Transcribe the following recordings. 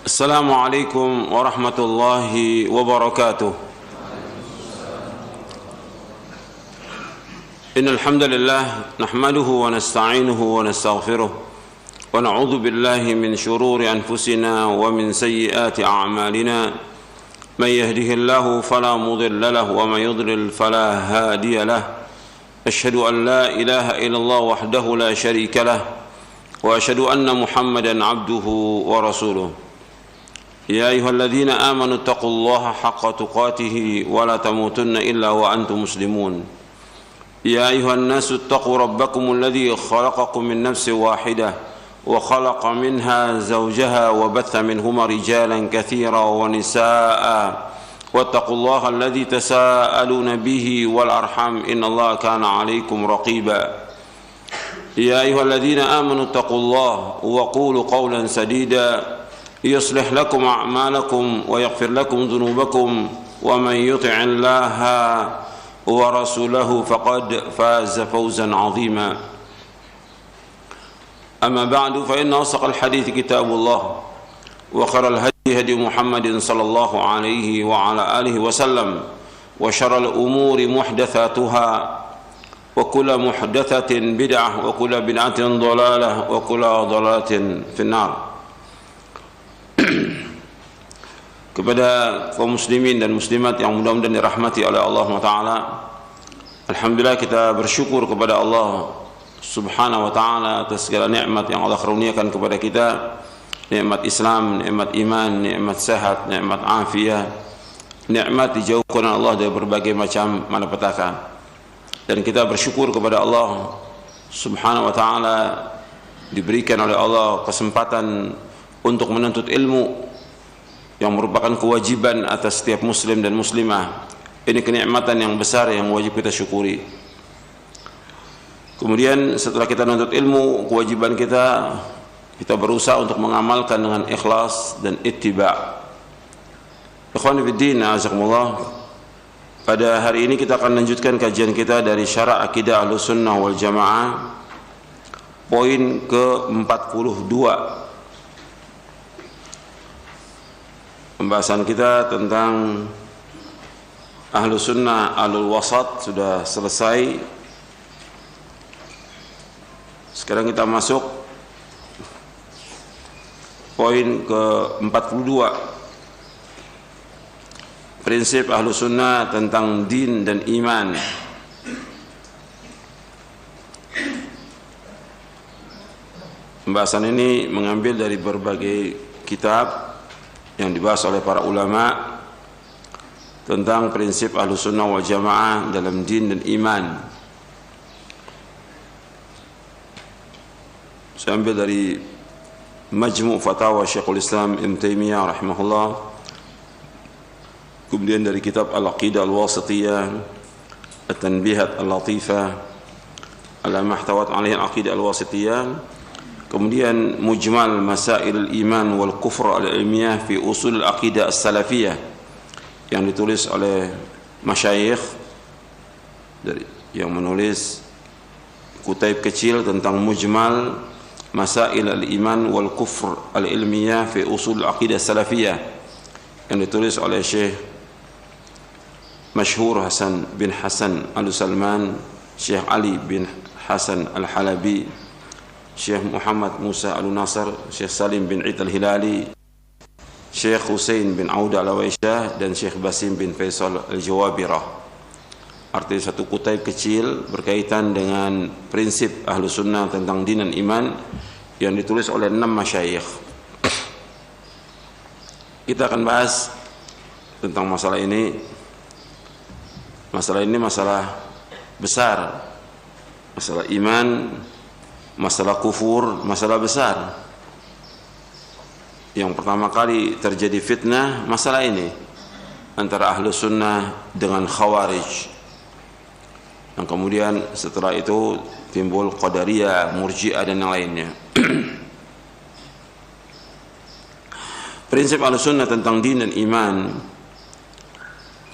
السلام عليكم ورحمة الله وبركاته. إن الحمد لله نحمده ونستعينه ونستغفره ونعوذ بالله من شرور أنفسنا ومن سيئات أعمالنا. من يهده الله فلا مضل له ومن يضلل فلا هادي له. أشهد أن لا إله إلا الله وحده لا شريك له وأشهد أن محمدا عبده ورسوله. يا أيها الذين آمنوا اتقوا الله حق تقاته ولا تموتن إلا وأنتم مسلمون. يا أيها الناس اتقوا ربكم الذي خلقكم من نفس واحدة وخلق منها زوجها وبث منهما رجالا كثيرا ونساء واتقوا الله الذي تساءلون به والأرحام إن الله كان عليكم رقيبا. يا أيها الذين آمنوا اتقوا الله وقولوا قولا سديدا يصلح لكم أعمالكم ويغفر لكم ذنوبكم ومن يطع الله ورسوله فقد فاز فوزا عظيما. أما بعد فإن أصدق الحديث كتاب الله وخير الهدي هدي محمد صلى الله عليه وعلى آله وسلم وشر الأمور محدثاتها وكل محدثة بدعة وكل بدعة ضلالة وكل ضلالة في النار. Kepada kaum muslimin dan muslimat yang mudah-mudahan dirahmati oleh Allah Ta'ala, alhamdulillah kita bersyukur kepada Allah Subhanahu wa Ta'ala atas segala nikmat yang Allah karuniakan kepada kita, nikmat Islam, nikmat iman, nikmat sehat, nikmat afiat, nikmat dijauhkan Allah dari berbagai macam malapetaka. Dan kita bersyukur kepada Allah Subhanahu wa Ta'ala diberikan oleh Allah kesempatan untuk menuntut ilmu yang merupakan kewajiban atas setiap muslim dan muslimah. Ini kenikmatan yang besar yang wajib kita syukuri. Kemudian setelah kita menuntut ilmu, kewajiban kita berusaha untuk mengamalkan dengan ikhlas dan ittiba'. Ikhwani fiddin, azakumullah. Pada hari ini kita akan lanjutkan kajian kita dari Syarah Aqidah Ahlussunnah wal Jamaah, poin ke-42. Pembahasan kita tentang Ahlus Sunnah Ahlul Wasat sudah selesai. Sekarang kita masuk poin ke-42. Prinsip Ahlus Sunnah tentang din dan iman. Pembahasan ini mengambil dari berbagai kitab yang dibahas oleh para ulama tentang prinsip Ahlus Sunnah wal Jamaah dalam din dan iman. Saya ambil dari Majmu' Fatawa Syekhul Islam Ibn Taimiyah rahimahullah, kemudian dari kitab Al-Aqidah Al-Wasithiyah, At-Tanbihat Al-Latifah ala mahtawat alaihi Al-Aqidah Al-Wasithiyah, kemudian Mujmal Masail al-Iman wal Kufr al-Ilmiyah fi Usul al-Aqidah as-Salafiyah yang ditulis oleh masyayikh yang menulis kutaib kecil tentang Mujmal Masail al-Iman wal Kufr al-Ilmiyah fi Usul al-Aqidah as-Salafiyah yang ditulis oleh Syekh Masyhur Hasan bin Hasan Al-Salman, Syekh Ali bin Hasan Al-Halabi, Syekh Muhammad Musa Al-Nasr, Syekh Salim bin Id Al-Hilali, Syekh Husain bin Auda Al-Waisyah, dan Syekh Basim bin Faisal Al-Jawabirah. Artinya satu kutaib kecil berkaitan dengan prinsip Ahlus Sunnah tentang din dan iman yang ditulis oleh 6 masyayikh. Kita akan bahas tentang masalah ini. Masalah ini masalah besar, masalah iman, masalah kufur, masalah besar. Yang pertama kali terjadi fitnah masalah ini antara Ahlus Sunnah dengan Khawarij. Yang kemudian setelah itu timbul Qadariyah, Murji'ah dan yang lainnya. Prinsip Ahlus Sunnah tentang din dan iman,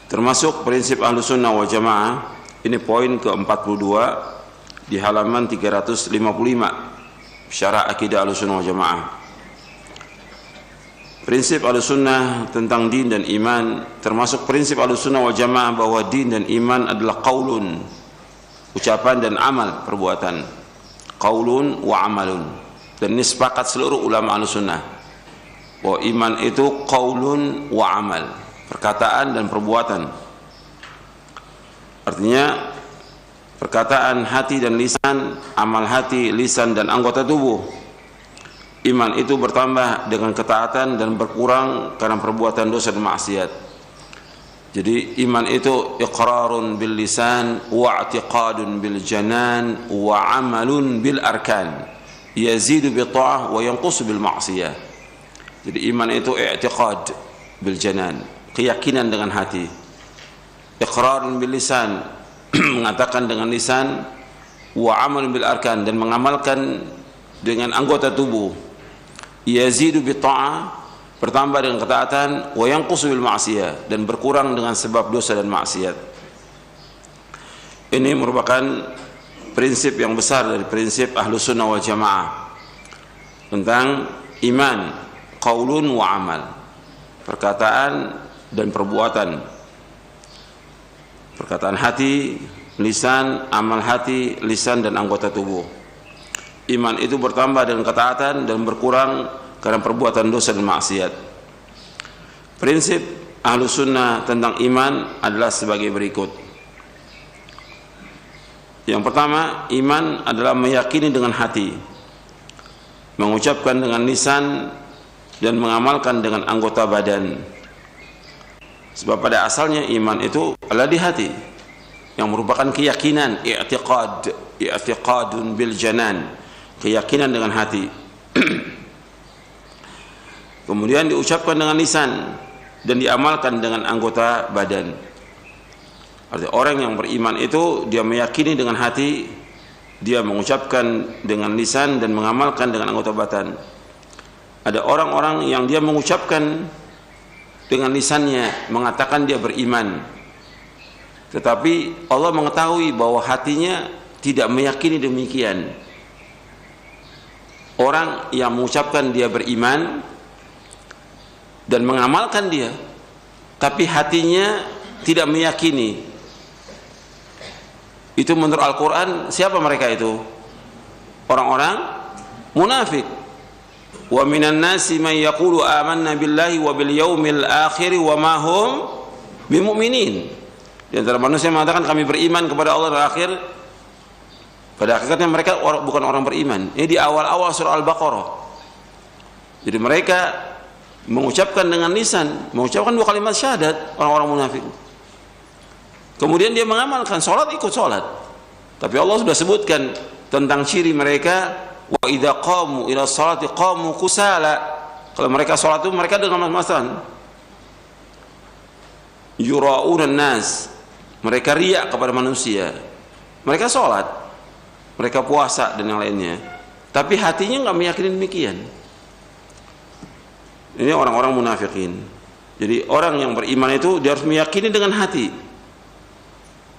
termasuk prinsip Ahlus Sunnah wal Jamaah, ini poin ke-42 di halaman 355 Syarah Aqidah Ahlussunnah wal Jamaah. prinsip Ahlussunnah tentang din dan iman, termasuk prinsip Ahlussunnah wal Jamaah bahwa din dan iman adalah qaulun, ucapan dan amal, perbuatan. Qaulun wa amalun. Dan ini sepakat seluruh ulama Ahlussunnah bahwa iman itu qaulun wa amal, perkataan dan perbuatan. Artinya perkataan hati dan lisan, amal hati, lisan dan anggota tubuh. Iman itu bertambah dengan ketaatan dan berkurang karena perbuatan dosa dan maksiat. Jadi iman itu iqrarun bil lisan wa i'tiqadun bil janan wa amalun bil arkan, yazidu bi ta'ah wa yanqusu bil ma'siyah. Jadi iman itu i'tiqad bil janan, keyakinan dengan hati. Iqrarun bil lisan, mengatakan dengan lisan, wa amalun bil arkan, dan mengamalkan dengan anggota tubuh. Yazidu bi ta'ah, bertambah dengan ketaatan, wa yanqusu bil ma'siyah, dan berkurang dengan sebab dosa dan maksiat. Ini merupakan prinsip yang besar dari prinsip Ahlussunnah wal Jamaah tentang iman, qaulun wa amal, perkataan dan perbuatan. Perkataan hati, lisan, amal hati, lisan dan anggota tubuh. Iman itu bertambah dengan ketaatan dan berkurang karena perbuatan dosa dan maksiat. Prinsip Ahlussunnah tentang iman adalah sebagai berikut. Yang pertama, iman adalah meyakini dengan hati, mengucapkan dengan lisan, dan mengamalkan dengan anggota badan. Sebab pada asalnya iman itu adalah di hati, yang merupakan keyakinan, i'tiqadun bil janan, keyakinan dengan hati. Kemudian diucapkan dengan lisan dan diamalkan dengan anggota badan. Artinya orang yang beriman itu dia meyakini dengan hati, dia mengucapkan dengan lisan dan mengamalkan dengan anggota badan. Ada orang-orang yang dia mengucapkan dengan lisannya, mengatakan dia beriman, tetapi Allah mengetahui bahwa hatinya tidak meyakini demikian. Orang yang mengucapkan dia beriman dan mengamalkan dia, tapi hatinya tidak meyakini, itu menurut Al-Quran siapa mereka itu? Orang-orang munafik. Wa minan nasi man yaqulu amanna billahi wa bil yaumil akhir wa ma hum bimu'minin. Di antara manusia yang mengatakan kami beriman kepada Allah dan akhir, pada hakikatnya mereka bukan orang beriman. Ini di awal-awal surah Al-Baqarah. Jadi mereka mengucapkan dengan lisan, mengucapkan 2 kalimat syahadat, orang-orang munafik. Kemudian dia mengamalkan salat, ikut salat. Tapi Allah sudah sebutkan tentang ciri mereka, wa idza qamu ila sholati qamu kusala. Kalau mereka salat itu mereka dengan mas-masan. Yura'unan nas, mereka riya kepada manusia. Mereka salat, mereka puasa dan yang lainnya, tapi hatinya nggak meyakini demikian. Ini orang-orang munafikin. Jadi orang yang beriman itu dia harus meyakini dengan hati,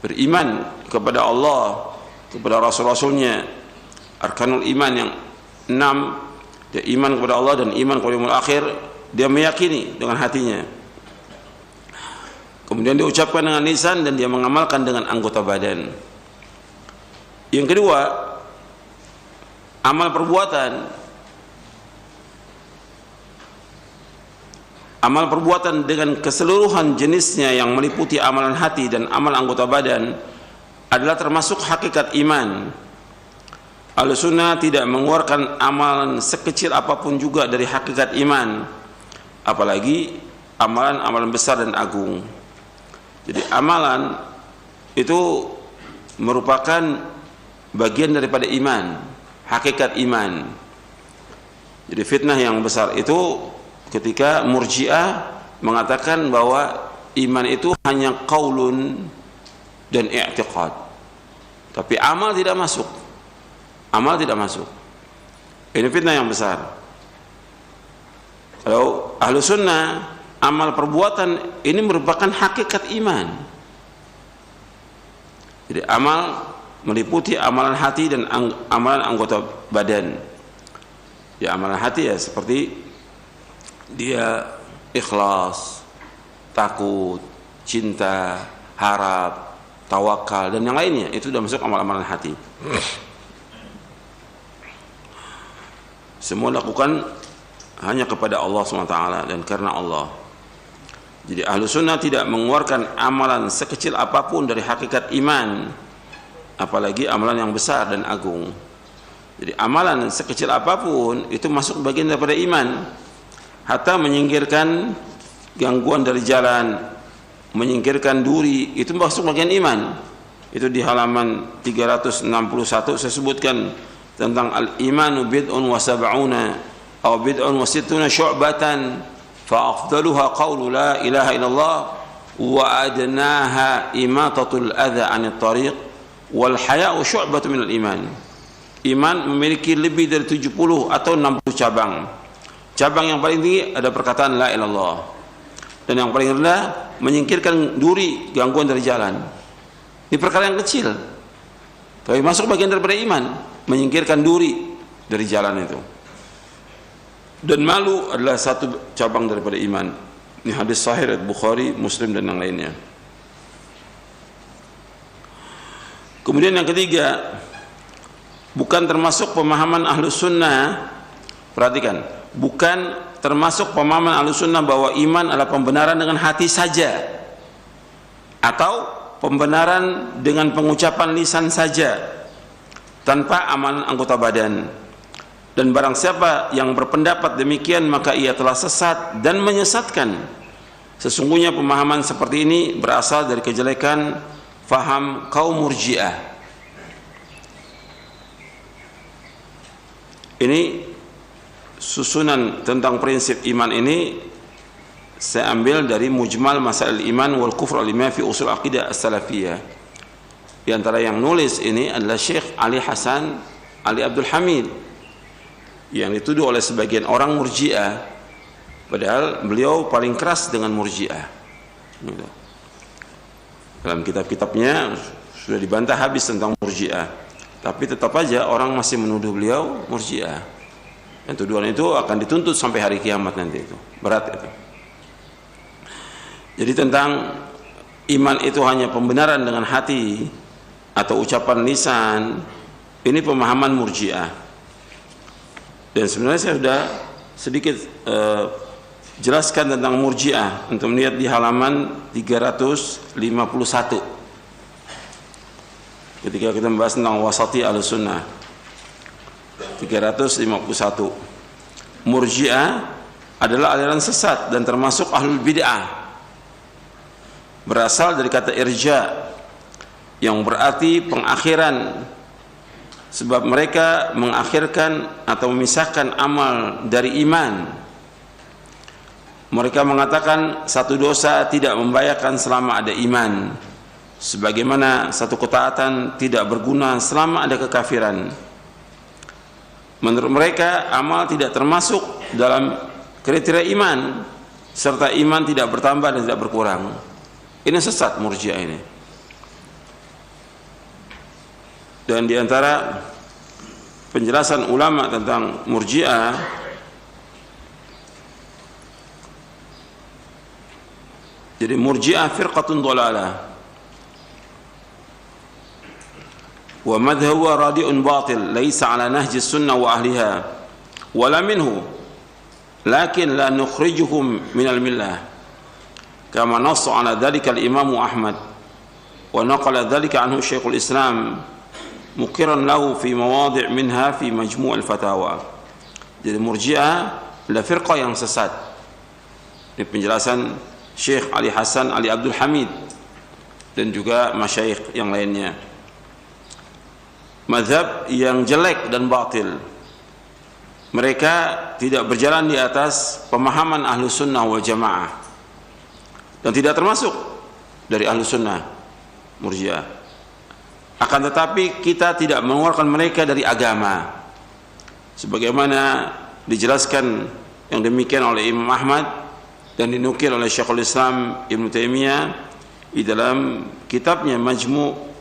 beriman kepada Allah, kepada Rasul-Rasulnya, arkanul iman yang 6, dia iman kepada Allah dan iman kepada yaumil akhir, dia meyakini dengan hatinya. Kemudian diucapkan dengan lisan dan dia mengamalkan dengan anggota badan. Yang kedua, amal perbuatan. Amal perbuatan dengan keseluruhan jenisnya yang meliputi amalan hati dan amal anggota badan adalah termasuk hakikat iman. Ahlussunnah tidak mengeluarkan amalan sekecil apapun juga dari hakikat iman, apalagi amalan-amalan besar dan agung. Jadi amalan itu merupakan bagian daripada iman, hakikat iman. Jadi fitnah yang besar itu ketika Murji'ah mengatakan bahwa iman itu hanya qaulun dan i'tiqad, tapi amal tidak masuk. Amal tidak masuk. Ini fitnah yang besar. Kalau Ahlussunnah, amal perbuatan ini merupakan hakikat iman. Jadi amal meliputi amalan hati dan amalan anggota badan. Ya, amalan hati ya seperti dia ikhlas, takut, cinta, harap, tawakal dan yang lainnya, itu sudah masuk amal-amalan hati. Semua lakukan hanya kepada Allah SWT dan karena Allah. Jadi ahlu sunnah tidak mengeluarkan amalan sekecil apapun dari hakikat iman, apalagi amalan yang besar dan agung. Jadi amalan sekecil apapun itu masuk bagian daripada iman, hatta menyingkirkan gangguan dari jalan, menyingkirkan duri, itu masuk bagian iman. Itu di halaman 361 saya sebutkan tentang al-imanu bid'un wa sab'una atau bid'un wa sittuna syu'batan fa afdaluha qawlu la ilaha illallah wa adnaha imatatul adha 'anil tariq wal haya'u syu'batun minal iman. Iman memiliki lebih dari 70 atau 60 cabang. Cabang yang paling tinggi ada perkataan la ilaha illallah, dan yang paling rendah menyingkirkan duri, gangguan dari jalan. Ini perkara yang kecil, tapi masuk bagian daripada iman, menyingkirkan duri dari jalan itu. Dan malu adalah satu cabang daripada iman. Ini hadis sahih riwayat Bukhari, Muslim dan yang lainnya. Kemudian yang ketiga, bukan termasuk pemahaman ahlu sunnah. Perhatikan, bukan termasuk pemahaman ahlu sunnah bahwa iman adalah pembenaran dengan hati saja, atau pembenaran dengan pengucapan lisan saja tanpa amalan anggota badan. Dan barang siapa yang berpendapat demikian, maka ia telah sesat dan menyesatkan. Sesungguhnya pemahaman seperti ini berasal dari kejelekan faham kaum Murji'ah. Ini susunan tentang prinsip iman ini saya ambil dari Mujmal Masail Iman wal Kufr al-Iman fi Usul Aqidah As-Salafiyah. Di antara yang nulis ini adalah Syekh Ali Hasan Ali Abdul Hamid, yang dituduh oleh sebagian orang Murji'ah, padahal beliau paling keras dengan Murji'ah. Dalam kitab-kitabnya sudah dibantah habis tentang Murji'ah, tapi tetap aja orang masih menuduh beliau Murji'ah. Dan tuduhan itu akan dituntut sampai hari kiamat nanti, itu berat itu. Jadi tentang iman itu hanya pembenaran dengan hati atau ucapan lisan, ini pemahaman Murji'ah. Dan sebenarnya saya sudah sedikit jelaskan tentang Murji'ah, untuk melihat di halaman 351 ketika kita membahas tentang wasati al-sunnah. 351, Murji'ah adalah aliran sesat dan termasuk ahlul bid'ah. Berasal dari kata irja, yang berarti pengakhiran, sebab mereka mengakhirkan atau memisahkan amal dari iman. Mereka mengatakan satu dosa tidak membahayakan selama ada iman, sebagaimana satu ketaatan tidak berguna selama ada kekafiran. Menurut mereka, amal tidak termasuk dalam kriteria iman, serta iman tidak bertambah dan tidak berkurang. Ini sesat Murji'ah ini. Dan di antara penjelasan ulama tentang Murji'ah, jadi Murji'ah firqatun dhalalah wa madhhabu radi'un batil laysa ala nahji sunnah wa ahliha wala minhu, lakin la nukhrijuhum minal millah kama nassa ala dhalika al-imam Ahmad wa naqala dhalika anhu Syekhul Islam mukiran lahu fi mawadhi' minha fi majmu' al-fatawa. Jadi Murji'ah adalah firqah yang sesat. Ini penjelasan Syekh Ali Hasan Ali Abdul Hamid dan juga masyayikh yang lainnya. Mazhab yang jelek dan batil. Mereka tidak berjalan di atas pemahaman ahlu sunnah wal jamaah, dan tidak termasuk dari ahlu sunnah Murji'ah. Akan tetapi kita tidak mengeluarkan mereka dari agama, sebagaimana dijelaskan yang demikian oleh Imam Ahmad dan dinukil oleh Syekhul Islam Ibn Taimiyah di dalam kitabnya Majmu'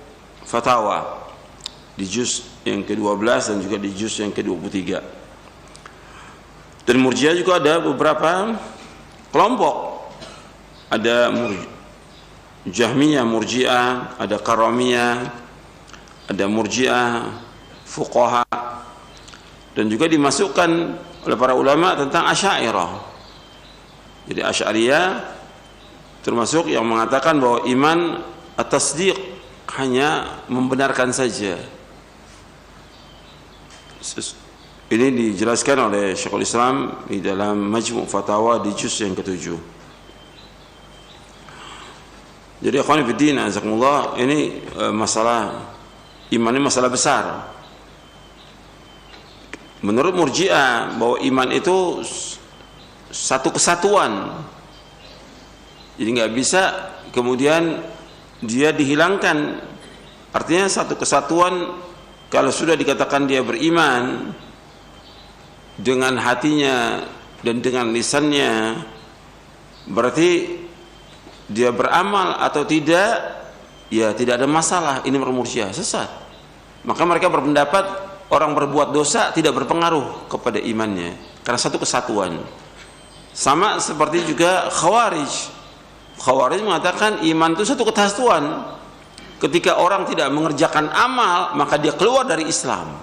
Fatawa di juz yang ke-12 dan juga di juz yang ke-23. Dan Murji'ah juga ada beberapa kelompok. Ada Jahmiyah Murji'ah, ada Karamiyah, ada Murji'ah fuqaha, dan juga dimasukkan oleh para ulama tentang Asy'ariyah. Jadi Asy'ariyah termasuk yang mengatakan bahwa iman at-tasdiq hanya membenarkan saja. Ini dijelaskan oleh Syekhul Islam di dalam Majmu' Fatawa di juz yang ke-7. Jadi akhwani fiddin azakumullah, ini masalah iman ini masalah besar. Menurut Murji'ah bahwa iman itu satu kesatuan. Jadi nggak bisa kemudian dia dihilangkan. Artinya satu kesatuan kalau sudah dikatakan dia beriman dengan hatinya dan dengan lisannya, berarti dia beramal atau tidak, ya tidak ada masalah. Ini Murji'ah sesat. Maka mereka berpendapat orang berbuat dosa tidak berpengaruh kepada imannya karena satu kesatuan. Sama seperti juga Khawarij. Khawarij mengatakan iman itu satu kesatuan. Ketika orang tidak mengerjakan amal, maka dia keluar dari Islam.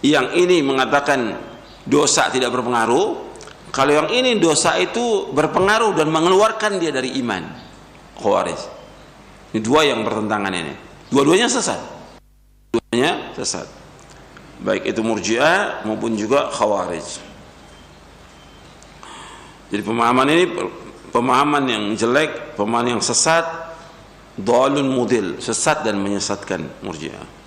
Yang ini mengatakan dosa tidak berpengaruh, kalau yang ini dosa itu berpengaruh dan mengeluarkan dia dari iman. Khawarij. Ini dua yang bertentangan ini. Dua-duanya sesat. Dua-duanya sesat. Baik itu Murji'ah maupun juga Khawarij. Jadi pemahaman ini pemahaman yang jelek, pemahaman yang sesat, dhalun mudil, sesat dan menyesatkan Murji'ah.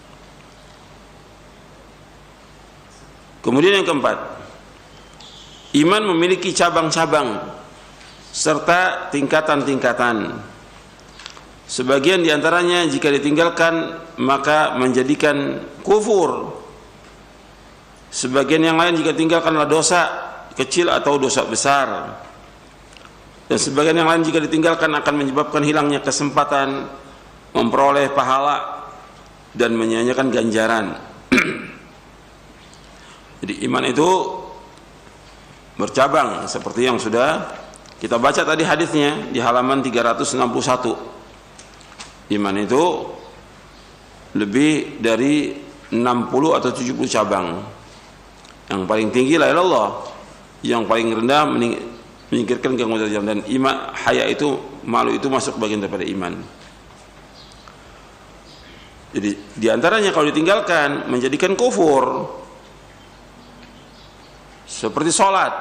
Kemudian yang keempat, iman memiliki cabang-cabang serta tingkatan-tingkatan. Sebagian diantaranya jika ditinggalkan maka menjadikan kufur. Sebagian yang lain jika tinggalkanlah dosa kecil atau dosa besar. Dan sebagian yang lain jika ditinggalkan akan menyebabkan hilangnya kesempatan memperoleh pahala dan menyia-nyiakan ganjaran. Jadi iman itu bercabang seperti yang sudah kita baca tadi hadisnya di halaman 361. Iman itu lebih dari 60 atau 70 cabang. Yang paling tinggi la ilaha illallah, yang paling rendah menyingkirkan gangguan jam, dan iman haya itu, malu itu masuk bagian daripada iman. Jadi diantaranya kalau ditinggalkan menjadikan kufur. Seperti sholat.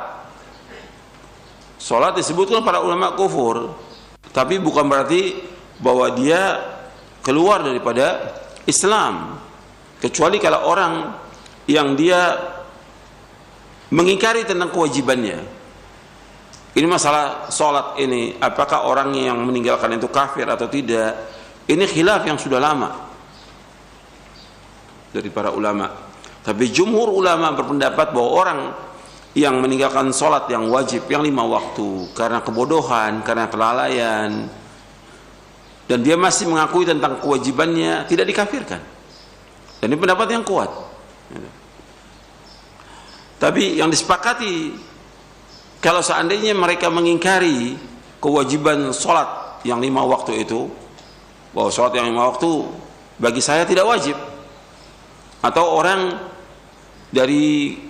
Sholat disebutkan para ulama kufur, tapi bukan berarti bahwa dia keluar daripada Islam, kecuali kalau orang yang dia mengingkari tentang kewajibannya. Ini masalah sholat ini, apakah orang yang meninggalkan itu kafir atau tidak, ini khilaf yang sudah lama dari para ulama. Tapi jumhur ulama berpendapat bahwa orang yang meninggalkan sholat yang wajib, yang 5 waktu, karena kebodohan, karena kelalaian, dan dia masih mengakui tentang kewajibannya, tidak dikafirkan. Dan ini pendapat yang kuat. Tapi yang disepakati, kalau seandainya mereka mengingkari kewajiban sholat yang 5 waktu itu, bahwa sholat yang 5 waktu bagi saya tidak wajib, atau orang dari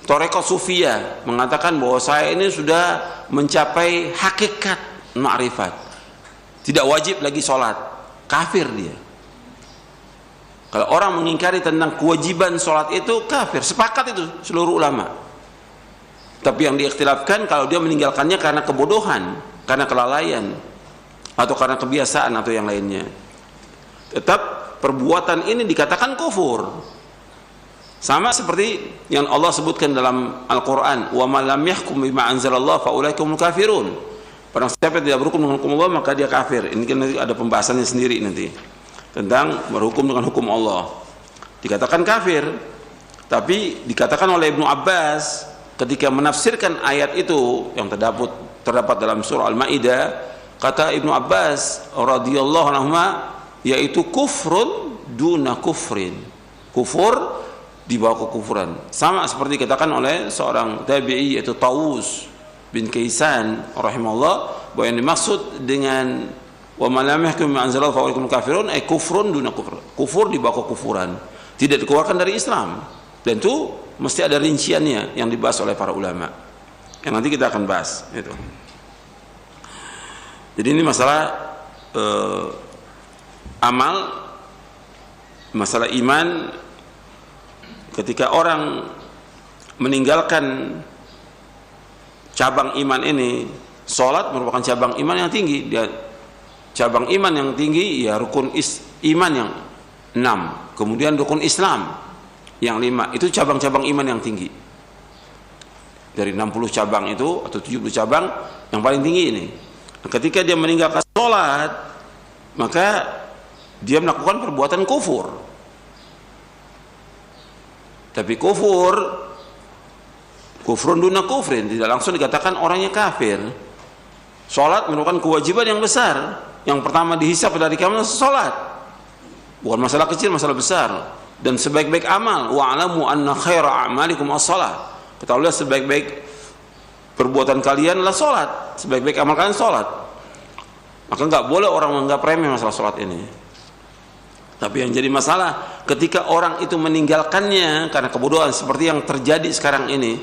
Thariqah Sufiyah mengatakan bahwa saya ini sudah mencapai hakikat ma'rifat, tidak wajib lagi sholat, kafir dia. Kalau orang mengingkari tentang kewajiban sholat itu kafir, sepakat itu seluruh ulama. Tapi yang diikhtilafkan kalau dia meninggalkannya karena kebodohan, karena kelalaian, atau karena kebiasaan atau yang lainnya. Tetap perbuatan ini dikatakan kufur. Sama seperti yang Allah sebutkan dalam Al-Quran, wa man lam yahkum bima anzalallah fa ulaika humul kafirun. Barang siapa yang tidak berhukum dengan hukum Allah maka dia kafir. Ini kan nanti ada pembahasannya sendiri nanti tentang berhukum dengan hukum Allah. Dikatakan kafir, tapi dikatakan oleh Ibnu Abbas ketika menafsirkan ayat itu yang terdapat dalam surah Al-Maidah, kata Ibnu Abbas radhiyallahu anhu, yaitu kufrun duna kufrin. Kufur di bawah kekufuran. Sama seperti dikatakan oleh seorang tabi'i yaitu Tawus bin Kaisan rahimahullah, bahwa yang dimaksud dengan wa man lam yahkum bima anzalallahu fa ulaika humul kafirun ay kufrun duna kufr. Kufur di bawah kekufuran, tidak dikeluarkan dari Islam. Dan itu mesti ada rinciannya yang dibahas oleh para ulama. Yang nanti kita akan bahas itu. Jadi ini masalah amal, masalah iman. Ketika orang meninggalkan cabang iman ini, sholat merupakan cabang iman yang tinggi. Dia cabang iman yang tinggi, ya rukun iman yang 6, kemudian rukun Islam yang 5. Itu cabang-cabang iman yang tinggi. Dari 60 cabang itu atau 70 cabang yang paling tinggi ini. Ketika dia meninggalkan sholat, maka dia melakukan perbuatan kufur. Tapi kufrun duna kufrin, tidak langsung dikatakan orangnya kafir. Sholat merupakan kewajiban yang besar. Yang pertama dihisab dari kamu sholat. Bukan masalah kecil, masalah besar. Dan sebaik-baik amal, wa'alamu anna khaira a'malikum as-shalah. Ketahuilah sebaik-baik perbuatan kalian adalah sholat. Sebaik-baik amal kalian sholat. Maka enggak boleh orang menganggap remeh masalah sholat ini. Tapi yang jadi masalah ketika orang itu meninggalkannya karena kebodohan seperti yang terjadi sekarang ini.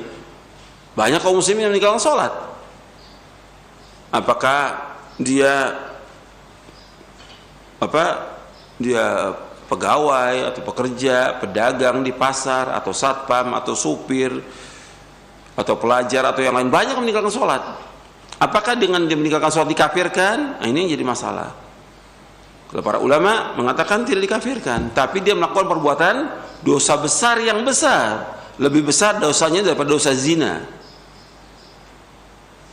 Banyak kaum muslimin yang meninggalkan sholat. Apakah dia pegawai atau pekerja, pedagang di pasar, atau satpam, atau supir, atau pelajar, atau yang lain, banyak yang meninggalkan sholat. Apakah dengan dia meninggalkan sholat dikafirkan? Nah, ini yang jadi masalah. Kalau para ulama mengatakan tidak dikafirkan, tapi dia melakukan perbuatan dosa besar yang besar, lebih besar dosanya daripada dosa zina,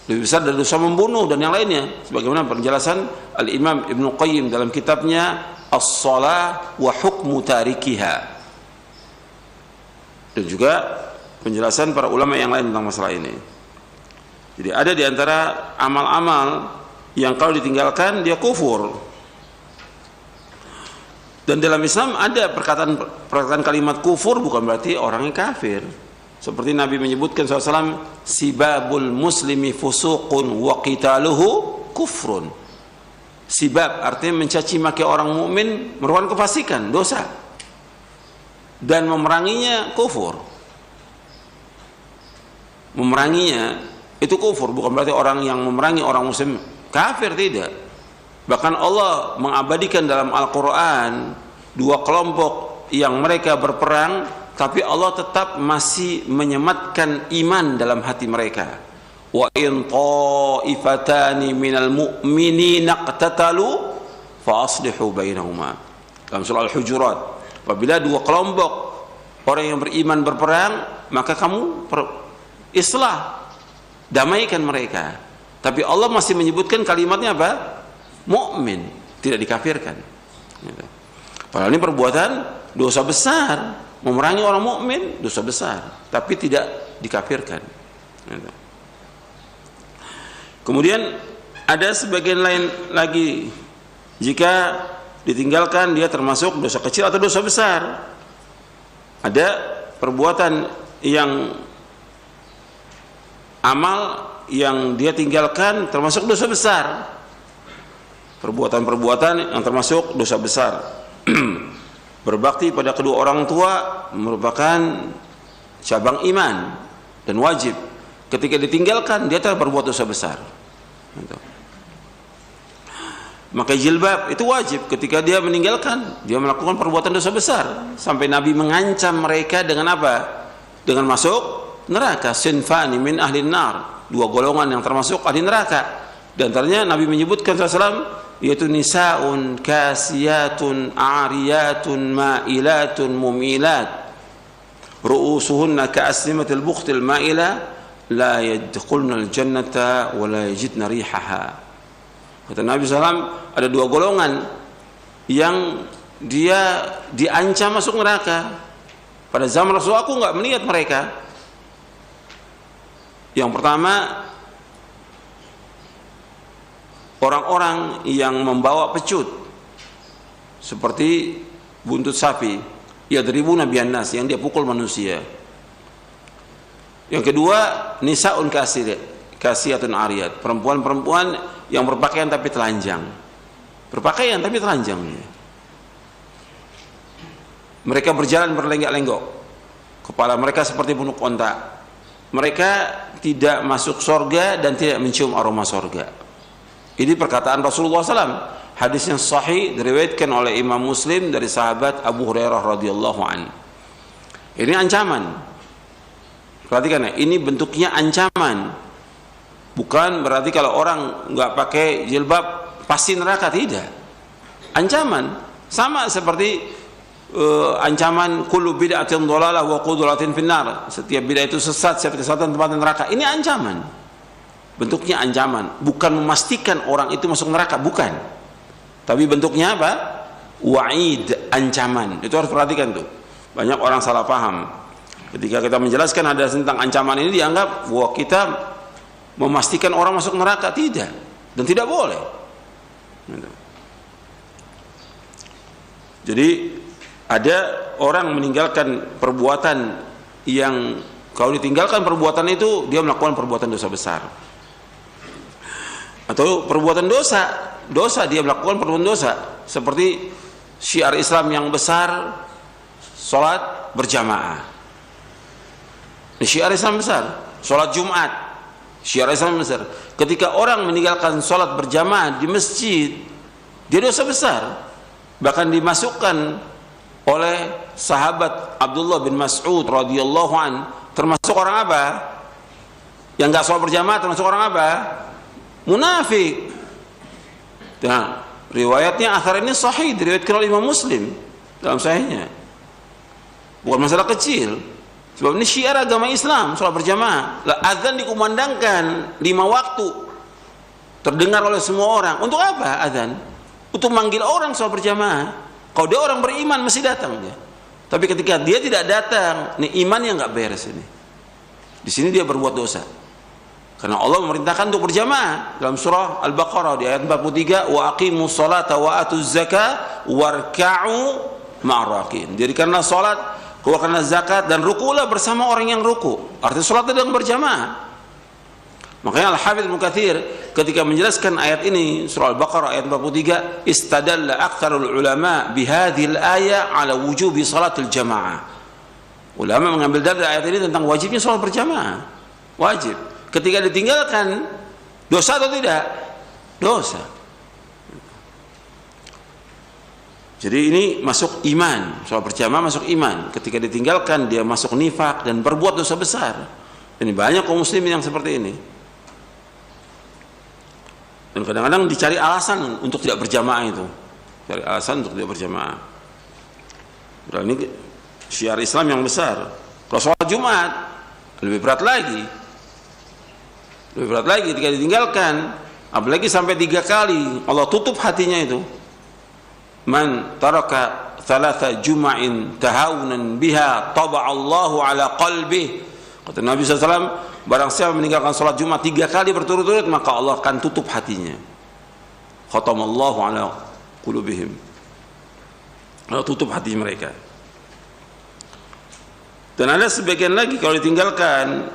lebih besar dari dosa membunuh dan yang lainnya. Sebagaimana penjelasan Al-Imam Ibnu Qayyim dalam kitabnya As-Shalah wa Hukmu Tarikiha, dan juga penjelasan para ulama yang lain tentang masalah ini. Jadi ada di antara amal-amal yang kalau ditinggalkan dia kufur. Dan dalam Islam ada perkataan kalimat kufur bukan berarti orangnya kafir. Seperti Nabi menyebutkan SAW, sibabul muslimi fusuqun wa qitaluhu kufrun. Sibab artinya mencaci maki orang mukmin merupakan kefasikan, dosa. Dan memeranginya kufur. Memeranginya itu kufur, bukan berarti orang yang memerangi orang muslim kafir, tidak. Bahkan Allah mengabadikan dalam Al-Quran dua kelompok yang mereka berperang, tapi Allah tetap masih menyematkan iman dalam hati mereka. Wa in ta'ifatani minal mu'minina iqtatalu fa aslihu bainahuma. Dalam surah Al-Hujurat, apabila dua kelompok orang yang beriman berperang, maka kamu islah, damaikan mereka. Tapi Allah masih menyebutkan kalimatnya apa? Mukmin, tidak dikafirkan. Padahal ini perbuatan dosa besar, memerangi orang mukmin dosa besar, tapi tidak dikafirkan. Kemudian ada sebagian lain lagi, jika ditinggalkan dia termasuk dosa kecil atau dosa besar. Ada perbuatan yang amal yang dia tinggalkan termasuk dosa besar. Perbuatan-perbuatan yang termasuk dosa besar. Berbakti pada kedua orang tua merupakan cabang iman dan wajib. Ketika ditinggalkan dia telah berbuat dosa besar. Maka jilbab itu wajib. Ketika dia meninggalkan, dia melakukan perbuatan dosa besar. Sampai Nabi mengancam mereka dengan apa? Dengan masuk neraka. Sinfani min ahli nar, dua golongan yang termasuk ahli neraka. Dan antaranya Nabi menyebutkan SAW, yaitu nisaun kasiyatun ariyatun ma'ilatun mumilat ru'usuhunna ka'asnimatil bukhtil ma'ila la yadkhulna al-jannata wa la yajidna rihaha. Kata Nabi SAW, ada dua golongan yang dia diancam masuk neraka. Pada zaman Rasul aku enggak melihat mereka. Yang pertama, orang-orang yang membawa pecut seperti buntut sapi, yadribuna bihan nas, yang dia pukul manusia. Yang kedua, nisaun kasiyatun ariyat, perempuan-perempuan yang berpakaian tapi telanjang. Berpakaian tapi telanjang. Mereka berjalan berlenggak-lenggok, kepala mereka seperti punuk onta. Mereka tidak masuk surga dan tidak mencium aroma surga. Ini perkataan Rasulullah SAW. Hadis yang sahih diriwayatkan oleh Imam Muslim dari sahabat Abu Hurairah radhiyallahu an. Ini ancaman. Perhatikan ya, ini bentuknya ancaman. Bukan berarti kalau orang nggak pakai jilbab pasti neraka, tidak. Ancaman sama seperti ancaman kullu bid'atin dhalalah wa qudulatin finnar. Setiap bid'ah itu sesat, setiap kesesatan tempat neraka. Ini ancaman. Bentuknya ancaman, bukan memastikan orang itu masuk neraka, bukan. Tapi bentuknya apa? Wa'id, ancaman. Itu harus perhatikan tuh. Banyak orang salah paham. Ketika kita menjelaskan ada tentang ancaman ini, dianggap wah kita memastikan orang masuk neraka. Tidak, dan tidak boleh. Jadi ada orang meninggalkan perbuatan yang kalau ditinggalkan perbuatan itu dia melakukan perbuatan dosa besar. Atau perbuatan dosa dia melakukan perbuatan dosa, seperti syiar Islam yang besar, sholat berjamaah. Ini syiar Islam besar. Sholat Jumat, syiar Islam besar. Ketika orang meninggalkan sholat berjamaah di masjid, dia dosa besar. Bahkan dimasukkan oleh sahabat Abdullah bin Mas'ud radhiyallahu an, termasuk orang apa? Yang nggak sholat berjamaah termasuk orang apa? Munafik. Nah, riwayatnya akhir ini sahih, diriwayatkan oleh Imam Muslim dalam sahihnya. Bukan masalah kecil. Sebab ini syiar agama Islam, sholat berjamaah. Lah, azan dikumandangkan 5 waktu, terdengar oleh semua orang. Untuk apa azan? Untuk manggil orang sholat berjamaah. Kalau dia orang beriman mesti datang dia. Tapi ketika dia tidak datang, ini imannya nggak beres ini. Di sini dia berbuat dosa. Karena Allah memerintahkan untuk berjamaah dalam surah Al-Baqarah di ayat 43, wa aqimus salata wa atuz zakah warka'u ma'arraqin. Dirikanlah salat, keluarkanlah zakat, dan rukulah bersama orang yang ruku. Artinya salat sedang berjamaah. Makanya Al-Hafidz Ibnu Katsir ketika menjelaskan ayat ini surah Al-Baqarah ayat 43, istadalla aktsarul ulama bihadhil ayat ala wujubi salatul jamaah. Ulama mengambil dalil ayat ini tentang wajibnya salat berjamaah. Wajib. Ketika ditinggalkan, dosa atau tidak? Dosa. Jadi ini masuk iman. Salat berjamaah masuk iman. Ketika ditinggalkan, dia masuk nifak dan berbuat dosa besar. Ini banyak kaum muslimin yang seperti ini. Dan kadang-kadang dicari alasan untuk tidak berjamaah itu. Cari alasan untuk tidak berjamaah. Dan ini syiar Islam yang besar. Kalau sholat Jumat, lebih berat lagi. Lebih berat lagi ketika ditinggalkan. Apalagi sampai 3 kali. Allah tutup hatinya itu. Man taraka thalatha juma'in tahawunan biha taba'allahu ala qalbih. Kata Nabi SAW, barang siapa meninggalkan sholat Jumat 3 kali berturut-turut, maka Allah akan tutup hatinya. Khatamallahu ala qulubihim. Allah tutup hati mereka. Dan ada sebagian lagi kalau ditinggalkan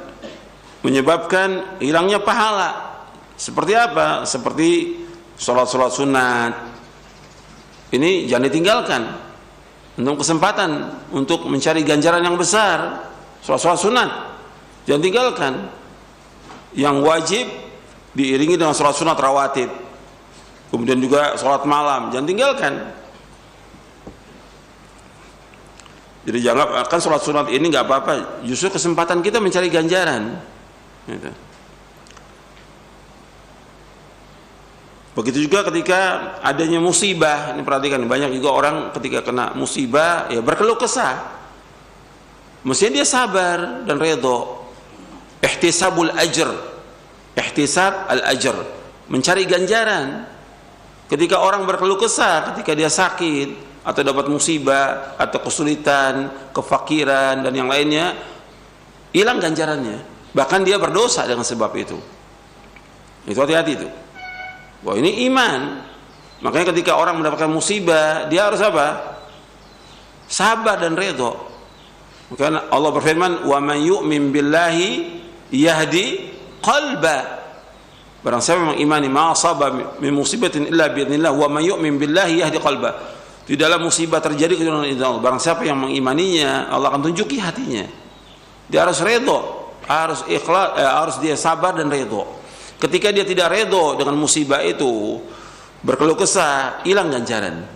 menyebabkan hilangnya pahala. Seperti apa? Seperti sholat-sholat sunat. Ini jangan ditinggalkan. Untuk kesempatan untuk mencari ganjaran yang besar. Sholat-sholat sunat jangan tinggalkan. Yang wajib diiringi dengan sholat sunat rawatib. Kemudian juga sholat malam jangan tinggalkan. Jadi jangan kan sholat sunat ini nggak apa-apa. Justru kesempatan kita mencari ganjaran. Gitu. Begitu juga ketika adanya musibah. Ini perhatikan, banyak juga orang ketika kena musibah ya berkeluh kesah. Mestinya dia sabar dan redho. Ihtisabul ajr, ihtisab al ajr, mencari ganjaran. Ketika orang berkeluh kesah, ketika dia sakit atau dapat musibah atau kesulitan, kefakiran dan yang lainnya, hilang ganjarannya. Bahkan dia berdosa dengan sebab itu. Itu hati-hati itu. Wah, ini iman. Makanya ketika orang mendapatkan musibah, dia harus apa? sabar dan redha. Maka Allah berfirman, "Wa man yu'min billahi yahdi qalba." Barang siapa yang mengimani, ma asaba min musibatin illa bi idznillah wa man yu'min billahi yahdi qalba. Tidaklah musibah terjadi kecuali dengan izin Allah. Barang siapa yang mengimaninya, Allah akan tunjuki hatinya. Dia harus redha, harus ikhlas, harus dia sabar dan redha. Ketika dia tidak redha dengan musibah itu, berkeluh kesah, hilang ganjaran.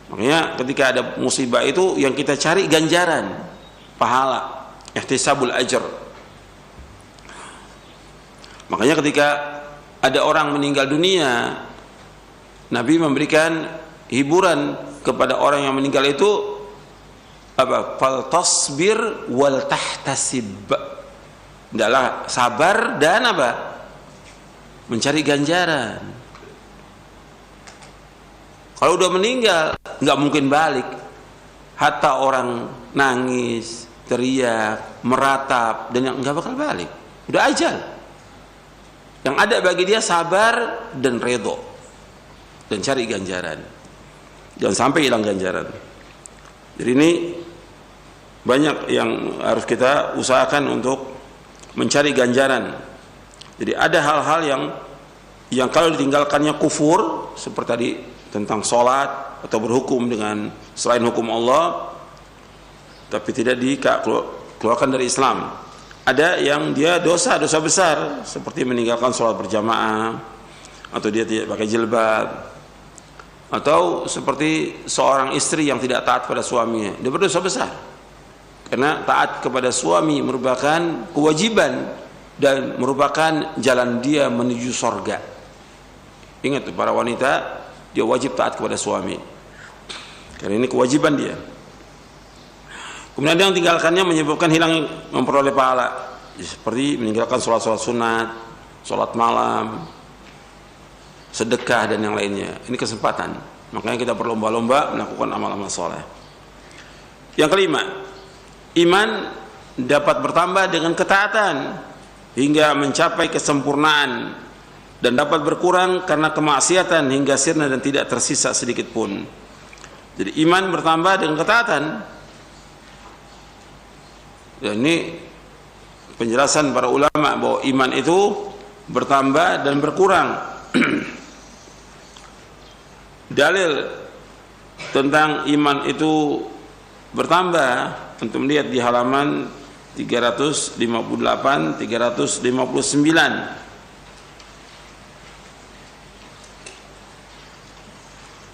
Makanya ketika ada musibah itu yang kita cari ganjaran, pahala, ihtisabul ajr. Makanya ketika ada orang meninggal dunia, Nabi memberikan hiburan kepada orang yang meninggal itu apa? Fal tasbir wal tahtasib. Hendaklah sabar dan apa? Mencari ganjaran. Kalau udah meninggal nggak mungkin balik. Hatta orang nangis, teriak, meratap dan yang nggak bakal balik. Udah ajal. Yang ada bagi dia sabar dan redha dan cari ganjaran. Jangan sampai hilang ganjaran. Jadi ini banyak yang harus kita usahakan untuk mencari ganjaran. Jadi ada hal-hal yang kalau ditinggalkannya kufur, seperti tadi tentang sholat atau berhukum dengan selain hukum Allah, tapi tidak dikeluarkan dari Islam. Ada yang dia dosa besar, seperti meninggalkan sholat berjamaah, atau dia tidak pakai jilbab, atau seperti seorang istri yang tidak taat pada suaminya, dia berdosa besar. Karena taat kepada suami merupakan kewajiban dan merupakan jalan dia menuju sorga. Ingat tuh, para wanita, dia wajib taat kepada suami, karena ini kewajiban dia. Kemudian yang tinggalkannya menyebabkan hilang memperoleh pahala, seperti meninggalkan sholat sunat, sholat malam, sedekah dan yang lainnya. Ini kesempatan, makanya kita berlomba-lomba melakukan amal-amal soleh. Yang kelima, iman dapat bertambah dengan ketaatan hingga mencapai kesempurnaan, dan dapat berkurang karena kemaksiatan hingga sirna dan tidak tersisa sedikit pun. Jadi iman bertambah dengan ketaatan. Dan ini penjelasan para ulama bahwa iman itu bertambah dan berkurang. Dalil tentang iman itu bertambah untuk melihat di halaman 358 359.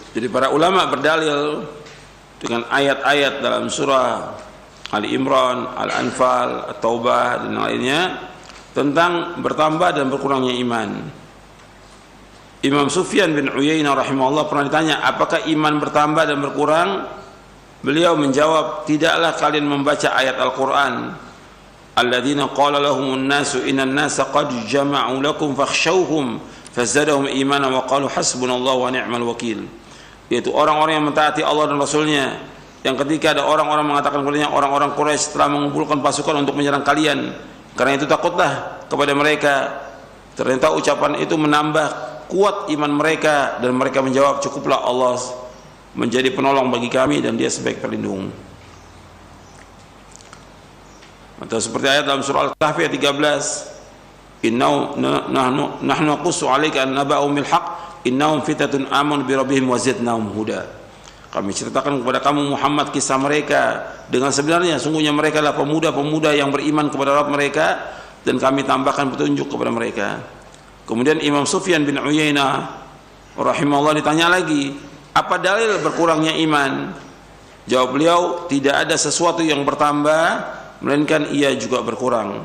Jadi para ulama berdalil dengan ayat-ayat dalam surah Ali Imran, Al-Anfal, At-Taubah dan lainnya tentang bertambah dan berkurangnya iman. Imam Sufyan bin Uyainah rahimahullah pernah ditanya, apakah iman bertambah dan berkurang? Beliau menjawab, tidaklah kalian membaca ayat Al-Quran, alladzina qala lahumun nasu innan nasa qad jama'u lakum fakhshawhum fazadahum imanan wa qalu hasbunallahu wa ni'mal wakil. Yaitu orang-orang yang mentaati Allah dan Rasulnya, yang ketika ada orang-orang mengatakan kepadanya, orang-orang Quraisy telah mengumpulkan pasukan untuk menyerang kalian, karena itu takutlah kepada mereka. Ternyata ucapan itu menambah kuat iman mereka, dan mereka menjawab, cukuplah Allah menjadi penolong bagi kami dan dia sebaik pelindung. Atau seperti ayat dalam surah Al-Kahfi ayat 13, nahnu naqussu 'alaika an naba'um bil haqq innahum fitatun amanu bi rabbihim wa zidnahum huda. Kami ceritakan kepada kamu Muhammad kisah mereka dengan sebenarnya, sungguhnya mereka adalah pemuda-pemuda yang beriman kepada Rabb mereka, dan kami tambahkan petunjuk kepada mereka. Kemudian Imam Sufyan bin Uyainah rahimahullah ditanya lagi, apa dalil berkurangnya iman? Jawab beliau, tidak ada sesuatu yang bertambah melainkan ia juga berkurang.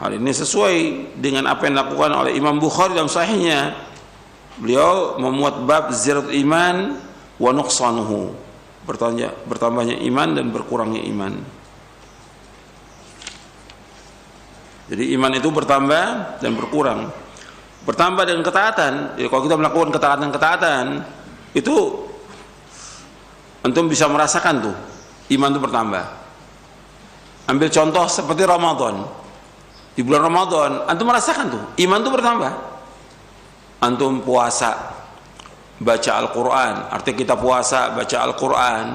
Hal ini sesuai dengan apa yang dilakukan oleh Imam Bukhari dalam sahihnya. Beliau memuat bab ziyadatul iman wa nuqsanuhu, bertambahnya iman dan berkurangnya iman. Jadi iman itu bertambah dan berkurang. Bertambah dengan ketaatan. Jadi kalau kita melakukan ketaatan itu antum bisa merasakan tuh iman itu bertambah. Ambil contoh seperti Ramadan. Di bulan Ramadan antum merasakan tuh iman itu bertambah. Antum puasa baca Al-Quran, artinya kita puasa baca Al-Quran.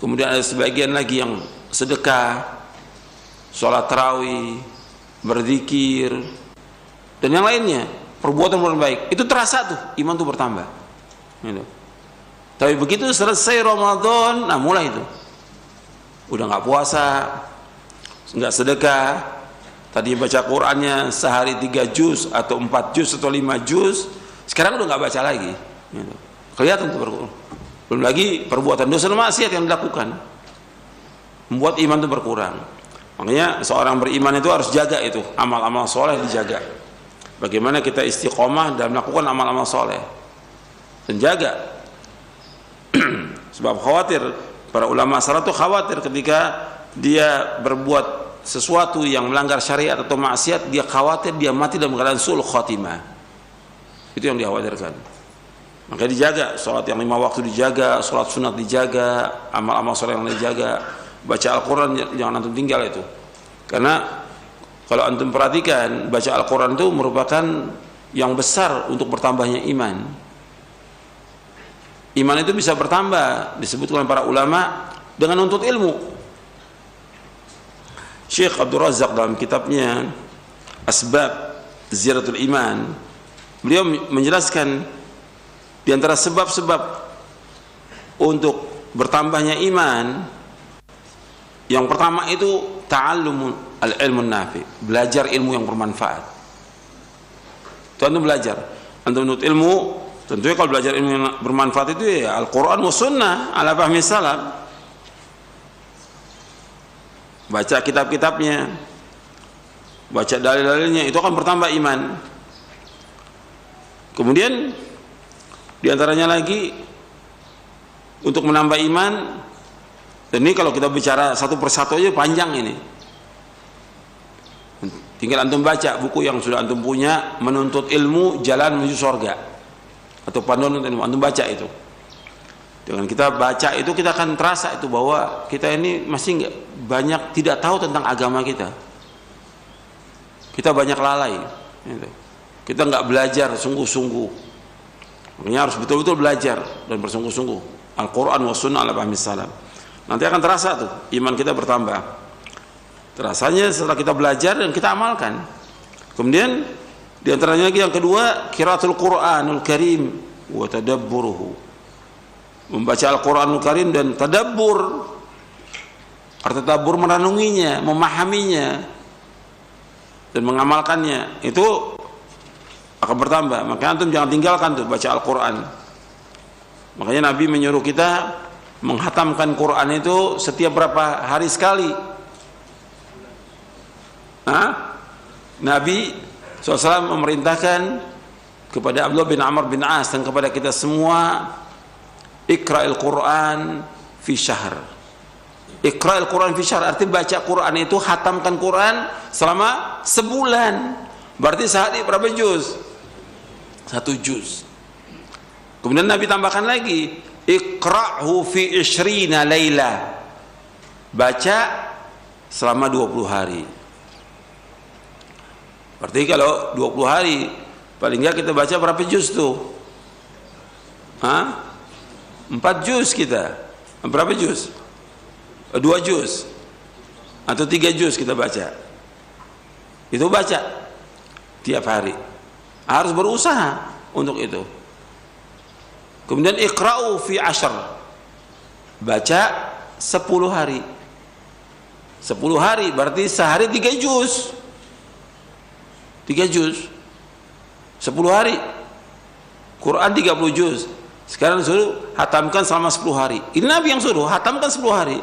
Kemudian ada sebagian lagi yang sedekah, sholat tarawih, berzikir, dan yang lainnya, perbuatan baik. Itu terasa tuh, iman tuh bertambah gitu. Tapi begitu selesai Ramadan, nah mulai itu udah nggak puasa, nggak sedekah, tadi baca Qurannya sehari 3 juz atau 4 juz atau 5 juz, sekarang udah nggak baca lagi gitu. Kelihatan tuh berkurang. Belum lagi perbuatan dosa dan maksiat yang dilakukan, membuat iman itu berkurang. Makanya seorang beriman itu harus jaga itu, amal-amal soleh dijaga. Bagaimana kita istiqomah dalam melakukan amal-amal soleh, dan jaga. Sebab khawatir, para ulama salaf itu khawatir ketika dia berbuat sesuatu yang melanggar syariat atau maksiat, dia khawatir dia mati dalam keadaan sul khotimah. Itu yang dikhawatirkan. Makanya dijaga, sholat yang 5 waktu dijaga, sholat sunat dijaga, amal-amal soleh yang dijaga, baca Al-Quran jangan antum tinggal itu. Karena kalau antum perhatikan, baca Al-Quran itu merupakan yang besar untuk bertambahnya iman. Iman itu bisa bertambah, disebutkan oleh para ulama, dengan nuntut ilmu. Syekh Abdul Razak dalam kitabnya Asbab Ziyaratul Iman, beliau menjelaskan di antara sebab-sebab untuk bertambahnya iman, yang pertama itu ta'allumul al-ilmun nafi, belajar ilmu yang bermanfaat. Itu antum belajar, antum menuntut ilmu, tentunya kalau belajar ilmu yang bermanfaat itu ya Al-Quran wa sunnah ala fahmi salaf. Baca kitab-kitabnya, baca dalil-dalilnya, itu akan bertambah iman. Kemudian di antaranya lagi untuk menambah iman, dan ini kalau kita bicara satu persatu aja panjang ini. Tinggal antum baca buku yang sudah antum punya, Menuntut Ilmu Jalan Menuju Surga atau Panduan Ilmu, antum baca itu. Dengan kita baca itu kita akan terasa itu bahwa kita ini masih banyak tidak tahu tentang agama kita. Kita banyak lalai. Kita nggak belajar sungguh-sungguh. Makanya harus betul-betul belajar dan bersungguh-sungguh Al-Quran wa sunnah ala fahmi salaf. Nanti akan terasa tuh iman kita bertambah. Terasanya setelah kita belajar dan kita amalkan. Kemudian di antaranya lagi yang kedua, qiraatul Qur'anul Karim wa tadabburuhu, membaca Al-Qur'anul Karim dan tadabbur. Arti tadabbur merenunginya, memahaminya dan mengamalkannya. Itu akan bertambah. Makanya antum jangan tinggalkan tuh baca Al-Quran. Makanya Nabi menyuruh kita menghatamkan Quran itu setiap berapa hari sekali. Nabi SAW memerintahkan kepada Abdullah bin Amr bin As dan kepada kita semua, Iqra'il Quran fi syahr. Iqra'il Quran fi syahr artinya baca Quran itu, hatamkan Quran selama sebulan. Berarti sehari berapa juz? 1 juz. Kemudian Nabi tambahkan lagi, Iqra'hu fi 20 laila. Baca selama 20 hari. Berarti kalau 20 hari paling enggak kita baca berapa juz tuh? 4 juz kita. Berapa juz? 2 juz atau 3 juz kita baca. Itu baca tiap hari. Harus berusaha untuk itu. Kemudian iqra'u fi 10. Baca 10 hari. 10 hari berarti sehari 3 juz. 3 juz. 10 hari. Quran 30 juz. Sekarang suruh hatamkan selama 10 hari. Ini Nabi yang suruh hatamkan 10 hari.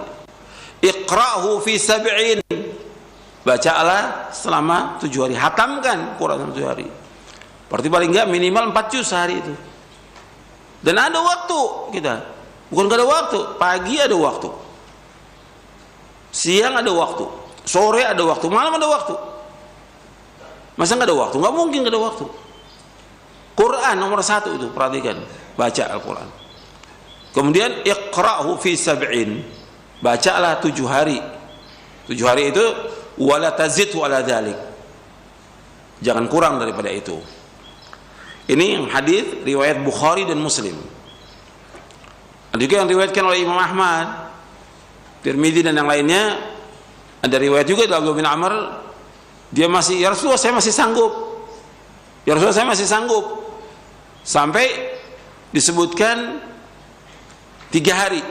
Iqra'hu fi 70. Bacalah selama 7 hari. Hatamkan Quran selama 7 hari. Berarti paling enggak minimal 4 juz sehari itu. Dan ada waktu kita. Bukan enggak ada waktu. Pagi ada waktu. Siang ada waktu. Sore ada waktu. Malam ada waktu. Masa enggak ada waktu? Enggak mungkin enggak ada waktu. Quran nomor 1 itu, perhatikan. Baca Al-Quran. Kemudian iqra'hu fi 70. Bacalah 7 hari. 7 hari itu wala tazid wala dzalik. Jangan kurang daripada itu. Ini yang hadis riwayat Bukhari dan Muslim. Ada juga yang diriwayatkan oleh Imam Ahmad, Tirmidzi dan yang lainnya. Ada riwayat juga dari Abdullah bin Amr, dia masih, ya Rasulullah saya masih sanggup, ya Rasulullah saya masih sanggup, sampai disebutkan 3 hari.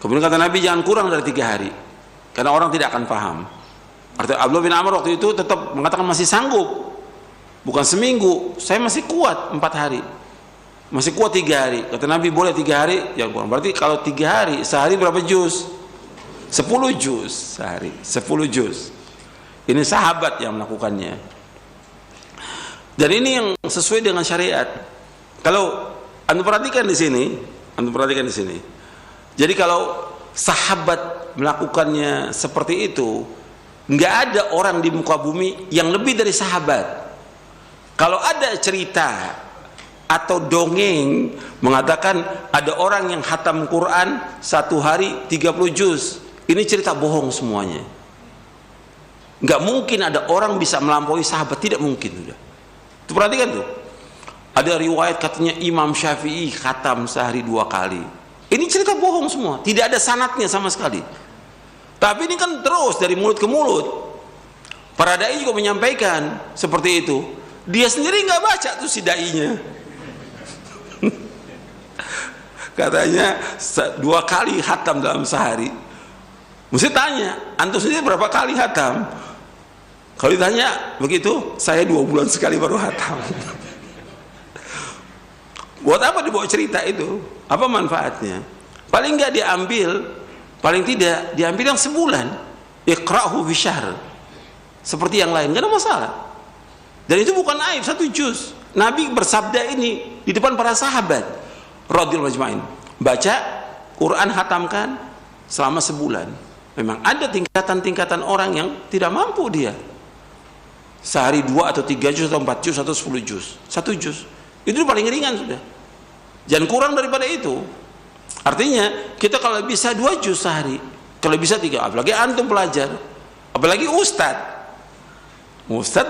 Kemudian kata Nabi jangan kurang dari 3 hari, karena orang tidak akan paham. Artinya Abdullah bin Amr waktu itu tetap mengatakan masih sanggup, bukan seminggu, saya masih kuat 4 hari, masih kuat 3 hari. Kata Nabi boleh 3 hari, jangan kurang. Berarti kalau 3 hari, sehari berapa juz? 10 juz sehari, 10 juz. Ini sahabat yang melakukannya. Dan ini yang sesuai dengan syariat. Kalau Anda perhatikan di sini, jadi kalau sahabat melakukannya seperti itu, nggak ada orang di muka bumi yang lebih dari sahabat. Kalau ada cerita atau dongeng mengatakan ada orang yang khatam Quran 1 hari 30 juz, ini cerita bohong semuanya. Nggak mungkin ada orang bisa melampaui sahabat, tidak mungkin. Udah. Itu perhatikan tuh. Ada riwayat katanya Imam Syafi'i khatam sehari 2 kali. Ini cerita bohong semua, tidak ada sanadnya sama sekali. Tapi ini kan terus dari mulut ke mulut. Para dai juga menyampaikan seperti itu. Dia sendiri nggak baca tuh si dai-nya. Katanya 2 kali khatam dalam sehari. Mesti tanya, antum sendiri berapa kali khatam? Kalau ditanya begitu, saya 2 bulan sekali baru khatam. Buat apa dibawa cerita itu? Apa manfaatnya? Paling nggak diambil, paling tidak diambil yang sebulan. Iqra'hu fi syahr. Seperti yang lain, nggak ada masalah. Dan itu bukan aib, 1 juz. Nabi bersabda ini di depan para sahabat radhiyallahu ajmain. Baca Quran, khatamkan selama sebulan. Memang ada tingkatan-tingkatan orang yang tidak mampu dia. Sehari 2 atau 3 juz atau 4 juz atau 10 juz. 1 juz. Itu paling ringan sudah. Jangan kurang daripada itu. Artinya kita kalau bisa 2 juz sehari, kalau bisa 3, apalagi antum pelajar, apalagi ustadz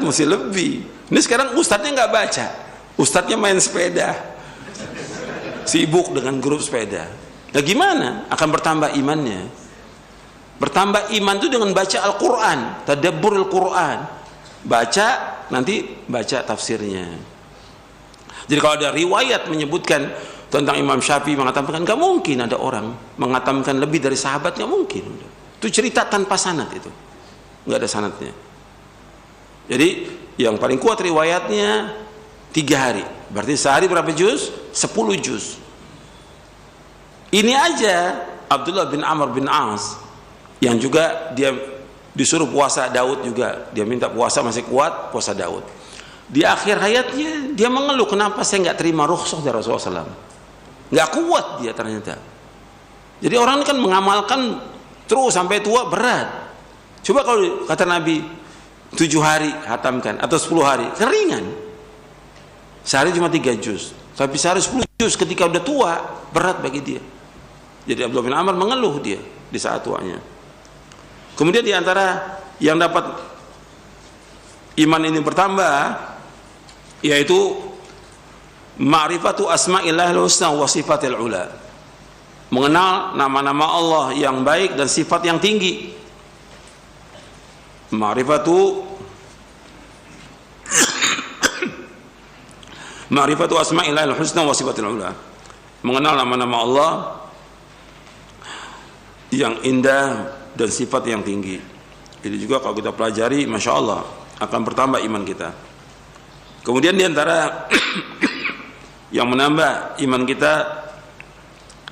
mesti lebih. Ini sekarang ustadznya nggak baca, ustadznya main sepeda, sibuk dengan grup sepeda. Nah gimana? Akan bertambah imannya. Bertambah iman itu dengan baca Al-Quran, tadabbur Al-Quran, baca, nanti baca tafsirnya. Jadi kalau ada riwayat menyebutkan tentang Imam Syafi'i mengatakan, nggak mungkin ada orang mengatakan lebih dari sahabat, nggak mungkin. Itu cerita tanpa sanad, itu nggak ada sanadnya. Jadi yang paling kuat riwayatnya 3 hari, berarti sehari berapa juz? 10 juz. Ini aja Abdullah bin Amr bin As yang juga dia disuruh puasa Daud juga, dia minta puasa masih kuat, puasa Daud. Di akhir hayatnya dia mengeluh, kenapa saya nggak terima rukhsah dari Rasulullah SAW. Nggak kuat dia ternyata. Jadi orang ini kan mengamalkan terus sampai tua berat. Coba kalau kata Nabi 7 hari hatamkan atau 10 hari, keringan. Sehari cuma 3 juz, tapi sehari 10 juz ketika udah tua berat bagi dia. Jadi Abdullah bin Amr mengeluh dia di saat tuanya. Kemudian di antara yang dapat iman ini bertambah yaitu ma'rifatu asma'illahil husna wa sifatil ula. Mengenal nama-nama Allah yang baik dan sifat yang tinggi. Ma'rifatu asma'illahil husna wa sifatil ula. Mengenal nama-nama Allah yang indah dan sifat yang tinggi. Ini juga kalau kita pelajari, masya Allah akan bertambah iman kita. Kemudian diantara yang menambah iman kita,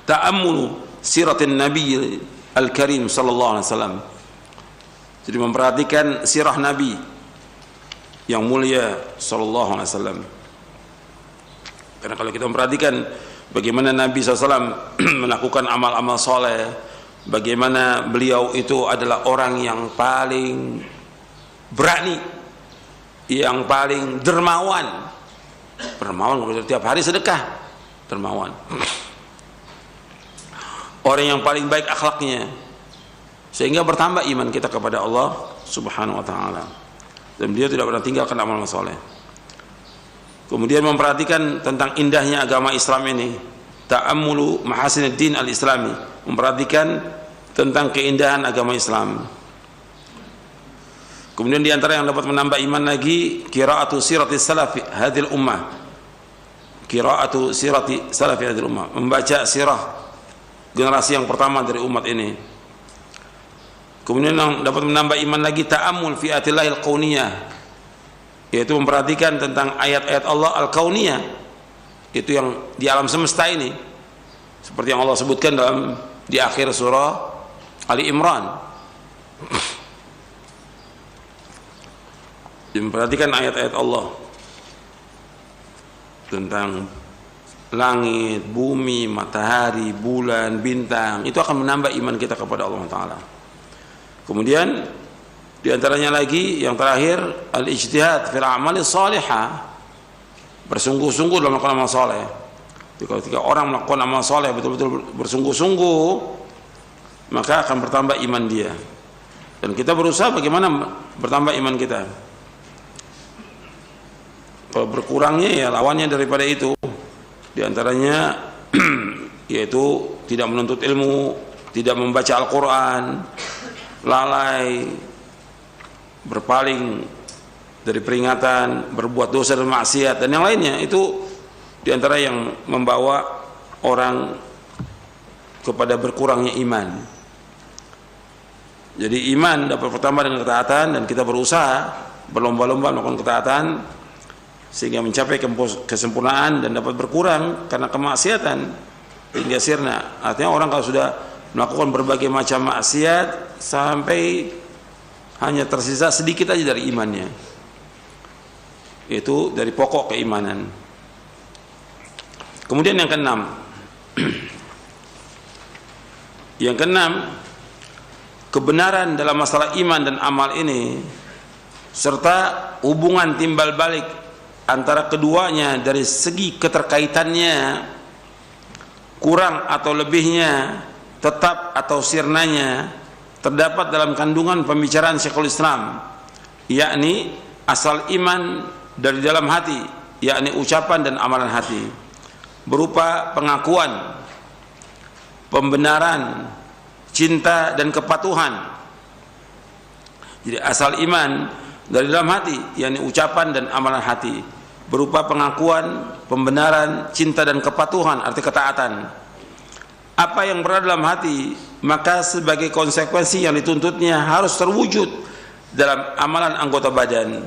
ta'ammulu siratin Nabi Al-Karim sallallahu alaihi wasallam. Jadi memperhatikan sirah Nabi yang mulia sallallahu alaihi wasallam. Karena kalau kita memperhatikan bagaimana Nabi SAW melakukan amal-amal soleh, bagaimana beliau itu adalah orang yang paling berani, yang paling dermawan. Dermawan, tiap hari sedekah, dermawan. Orang yang paling baik akhlaknya, sehingga bertambah iman kita kepada Allah Subhanahu wa taala. Dan beliau tidak pernah tinggalkan amal soleh. Kemudian memperhatikan tentang indahnya agama Islam ini, ta'ammulu mahasinuddin al-islami, memperhatikan tentang keindahan agama Islam. Kemudian di antara yang dapat menambah iman lagi, qiraatu siratis salafi hadhil ummah. Qiraatu sirati salafi hadhil ummah, membaca sirah generasi yang pertama dari umat ini. Kemudian yang dapat menambah iman lagi, ta'ammul fi atillahil qauniyah, yaitu memperhatikan tentang ayat-ayat Allah al-kauniyah, itu yang di alam semesta ini, seperti yang Allah sebutkan di akhir surah Ali Imran. Memperhatikan ayat-ayat Allah tentang langit, bumi, matahari, bulan, bintang, itu akan menambah iman kita kepada Allah Ta'ala. Kemudian diantaranya lagi yang terakhir, al-ijtihad fil a'mali salihah, bersungguh-sungguh dalam melakukan amal saleh. Ketika orang melakukan amal saleh betul-betul bersungguh-sungguh, maka akan bertambah iman dia. Dan kita berusaha bagaimana bertambah iman kita. Kalau berkurangnya ya lawannya daripada itu. Diantaranya yaitu tidak menuntut ilmu, tidak membaca Al-Quran, lalai, berpaling dari peringatan, berbuat dosa dan maksiat dan yang lainnya. Itu diantara yang membawa orang kepada berkurangnya iman. Jadi iman dapat bertambah dengan ketaatan, dan kita berusaha berlomba-lomba melakukan ketaatan sehingga mencapai kesempurnaan dan dapat berkurang karena kemaksiatan hingga sirna. Artinya orang kalau sudah melakukan berbagai macam maksiat sampai hanya tersisa sedikit aja dari imannya, itu dari pokok keimanan. Kemudian yang keenam, yang keenam, kebenaran dalam masalah iman dan amal ini serta hubungan timbal balik antara keduanya dari segi keterkaitannya, kurang atau lebihnya, tetap atau sirnanya, terdapat dalam kandungan pembicaraan Syekhul Islam, yakni asal iman dari dalam hati, yakni ucapan dan amalan hati, berupa pengakuan, pembenaran, cinta dan kepatuhan. Jadi asal iman dari dalam hati, yakni ucapan dan amalan hati, berupa pengakuan, pembenaran, cinta dan kepatuhan, arti ketaatan. Apa yang berada dalam hati, maka sebagai konsekuensi yang dituntutnya harus terwujud dalam amalan anggota badan.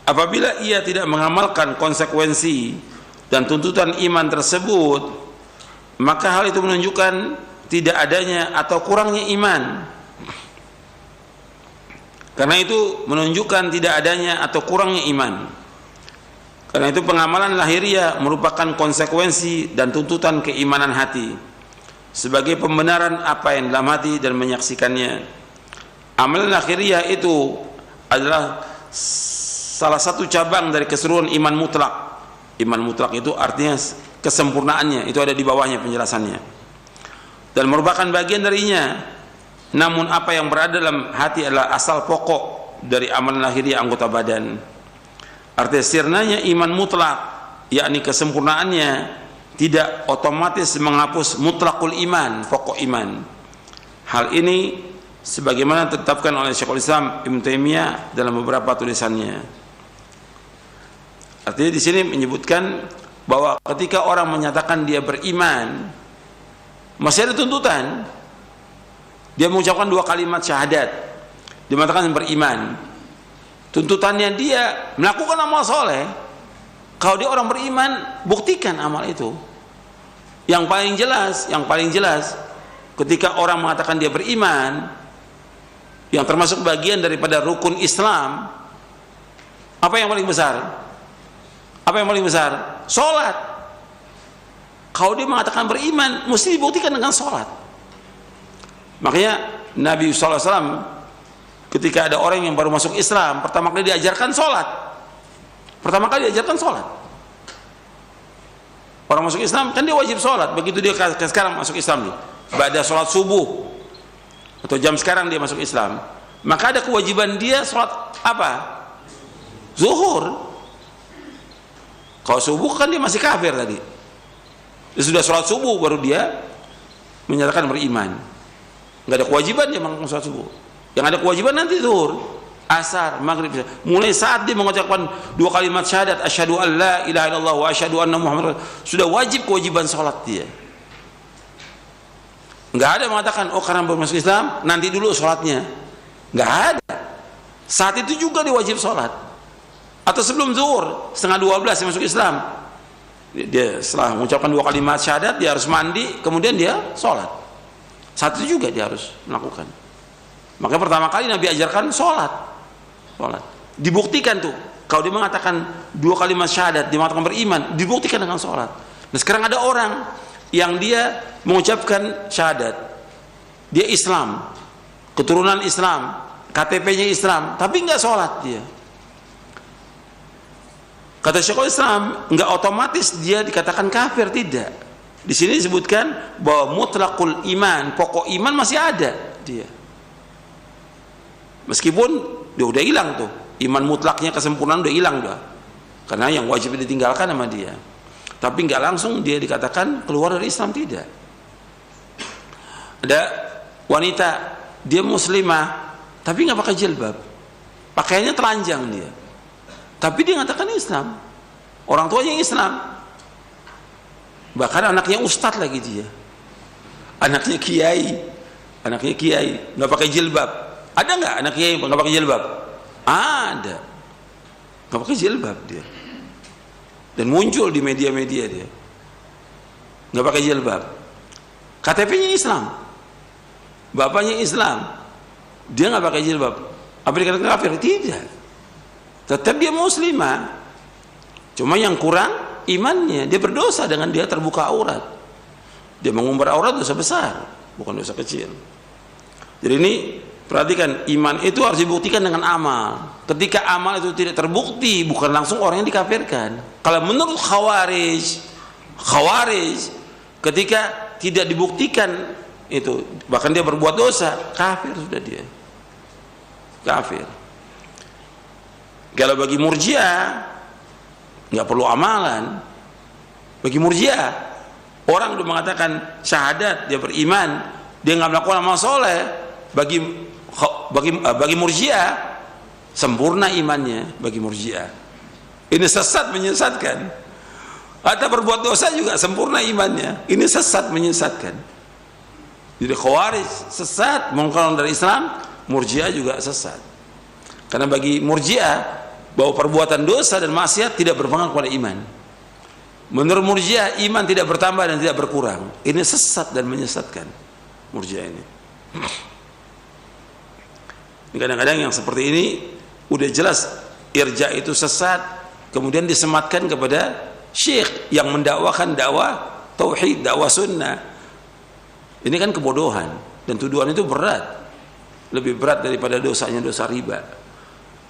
Apabila ia tidak mengamalkan konsekuensi dan tuntutan iman tersebut, maka hal itu menunjukkan tidak adanya atau kurangnya iman. Karena itu menunjukkan tidak adanya atau kurangnya iman. Karena itu pengamalan lahiriah merupakan konsekuensi dan tuntutan keimanan hati sebagai pembenaran apa yang dalam hati dan menyaksikannya. Amalan lahiriah itu adalah salah satu cabang dari keseluruhan iman mutlak. Iman mutlak itu artinya kesempurnaannya, itu ada di bawahnya penjelasannya. Dan merupakan bagian darinya. Namun apa yang berada dalam hati adalah asal pokok dari amalan lahiriah anggota badan. Artinya sirnanya iman mutlak, yakni kesempurnaannya, tidak otomatis menghapus mutlakul iman, pokok iman. Hal ini sebagaimana ditetapkan oleh Syekhul Islam Ibnu Taimiyah dalam beberapa tulisannya. Artinya di sini menyebutkan bahwa ketika orang menyatakan dia beriman, masih ada tuntutan. Dia mengucapkan 2 kalimat syahadat, dia mengatakan beriman. Tuntutannya dia melakukan amal soleh. Kalau dia orang beriman, buktikan amal itu. Yang paling jelas, ketika orang mengatakan dia beriman, yang termasuk bagian daripada rukun Islam, apa yang paling besar? Apa yang paling besar? Sholat. Kalau dia mengatakan beriman, mesti dibuktikan dengan sholat. Makanya Nabi SAW ketika ada orang yang baru masuk Islam, pertama kali diajarkan sholat. Orang masuk Islam kan dia wajib sholat. Begitu dia sekarang masuk Islam nih, pada sholat subuh atau jam sekarang dia masuk Islam, maka ada kewajiban dia sholat apa? Zuhur. Kalau subuh kan dia masih kafir tadi. Dia sudah sholat subuh baru dia menyatakan beriman. Nggak ada kewajiban dia melakukan sholat subuh. Yang ada kewajiban nanti zuhur, asar, maghrib. Mulai saat dia mengucapkan 2 kalimat syahadat, asyhadu an la ilaha illallah wa asyhadu anna muhammadar, sudah wajib kewajiban sholat dia. Nggak ada mengatakan, oh karena baru masuk Islam nanti dulu sholatnya. Nggak ada. Saat itu juga dia wajib sholat. Atau sebelum zuhur, setengah 12 dia masuk Islam, dia setelah mengucapkan 2 kalimat syahadat dia harus mandi, kemudian dia sholat. Saat itu juga dia harus melakukan. Makanya pertama kali Nabi ajarkan sholat. Dibuktikan tuh, kalau dia mengatakan 2 kalimat syahadat, dia mengatakan beriman, dibuktikan dengan sholat. Nah sekarang ada orang yang dia mengucapkan syahadat, dia Islam, keturunan Islam, KTP-nya Islam, tapi nggak sholat dia. Kata Syekhul Islam, nggak otomatis dia dikatakan kafir, tidak. Di sini disebutkan bahwa mutlaqul iman, pokok iman masih ada dia. Meskipun dia udah hilang tuh, iman mutlaknya, kesempurnaan udah hilang dah. Karena yang wajib ditinggalkan sama dia. Tapi nggak langsung dia dikatakan keluar dari Islam, tidak. Ada wanita, dia muslimah, tapi nggak pakai jilbab, pakaiannya telanjang dia. Tapi dia mengatakan Islam, orang tuanya Islam, bahkan anaknya ustadz lagi dia, anaknya kiai, nggak pakai jilbab. Ada nggak anak kiai nggak pakai jilbab? Ada, nggak pakai jilbab dia, dan muncul di media-media dia, nggak pakai jilbab. KTP-nya Islam, bapaknya Islam, dia nggak pakai jilbab. Apa dikatakan kafir? Tidak. Tetap dia muslimah, cuma yang kurang imannya. Dia berdosa dengan dia terbuka aurat, dia mengumbar aurat, dosa besar, bukan dosa kecil. Jadi ini perhatikan, iman itu harus dibuktikan dengan amal. Ketika amal itu tidak terbukti, bukan langsung orang yang dikafirkan. Kalau menurut Khawarij, ketika tidak dibuktikan itu, bahkan dia berbuat dosa, kafir sudah dia, kafir. Kalau bagi Murji'ah nggak perlu amalan. Bagi Murji'ah, orang udah mengatakan syahadat, dia beriman, dia nggak melakukan amal soleh. Bagi Murji'ah sempurna imannya. Bagi Murji'ah ini sesat, menyesatkan. Atau berbuat dosa juga sempurna imannya, ini sesat, menyesatkan. Jadi Khawarij sesat, mengkeluarkan dari Islam. Murji'ah juga sesat. Karena bagi Murji'ah bahwa perbuatan dosa dan maksiat tidak berpengaruh pada iman. Menurut Murji'ah, iman tidak bertambah dan tidak berkurang. Ini sesat dan menyesatkan Murji'ah ini. Kadang-kadang yang seperti ini udah jelas irja itu sesat, kemudian disematkan kepada syekh yang mendakwakan dakwah tauhid, dakwah sunnah. Ini kan kebodohan, dan tuduhan itu berat, lebih berat daripada dosanya dosa riba.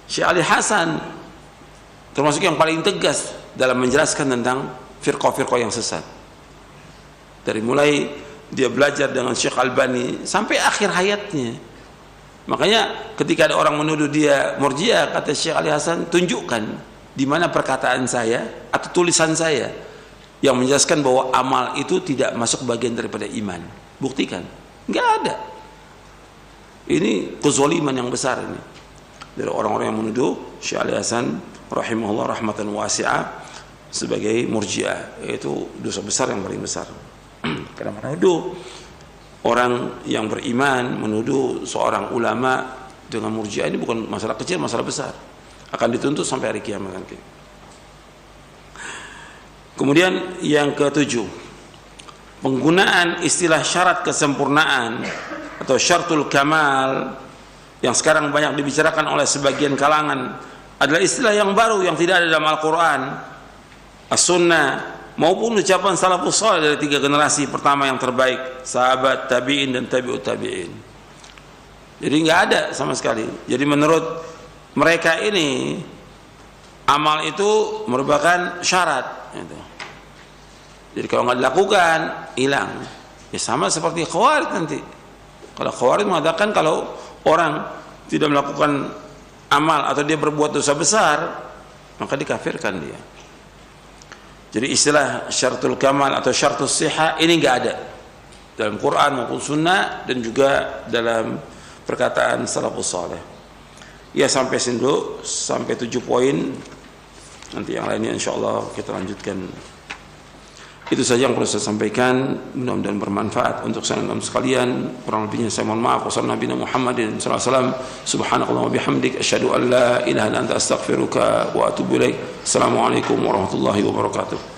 Syekh Ali Hasan termasuk yang paling tegas dalam menjelaskan tentang firqah-firqah yang sesat. Dari mulai dia belajar dengan Syekh Albani sampai akhir hayatnya. Makanya ketika ada orang menuduh dia Murji'ah, kata Syekh Ali Hasan, tunjukkan di mana perkataan saya atau tulisan saya yang menjelaskan bahwa amal itu tidak masuk bagian daripada iman. Buktikan. Nggak ada. Ini kezaliman yang besar ini dari orang-orang yang menuduh Syekh Ali Hasan rahimahullah rahmatan wasi'ah sebagai Murji'ah. Itu dosa besar yang paling besar. Karena menuduh orang yang beriman, menuduh seorang ulama dengan Murji'ah, ini bukan masalah kecil, masalah besar. Akan dituntut sampai hari kiamat nanti. Kemudian yang ketujuh, penggunaan istilah syarat kesempurnaan atau syaratul kamal yang sekarang banyak dibicarakan oleh sebagian kalangan adalah istilah yang baru yang tidak ada dalam Al-Quran, As-Sunnah, maupun ucapan salafus saleh dari 3 generasi pertama yang terbaik, sahabat, tabi'in dan tabi'ut tabi'in. Jadi nggak ada sama sekali. Jadi menurut mereka ini amal itu merupakan syarat. Jadi kalau nggak dilakukan hilang. Ya sama seperti Khawarij nanti. Kalau Khawarij mengatakan kalau orang tidak melakukan amal atau dia berbuat dosa besar, maka dikafirkan dia. Jadi istilah syaratul kamal atau syaratus sihah ini enggak ada dalam Quran maupun Sunnah dan juga dalam perkataan salafus saleh. Ya, sampai sini dulu, sampai 7 poin. Nanti yang lainnya insyaallah kita lanjutkan. Itu saja yang perlu saya sampaikan, mudah-mudahan bermanfaat untuk saudara sekalian. Kurang lebihnya saya mohon maaf. Wassalamualaikum Muhammadin sallallahu alaihi wasallam. Subhanakallahumma bihamdik asyhadu an la ilaha illa anta astaghfiruka wa atubu ilaik. Assalamualaikum warahmatullahi wabarakatuh.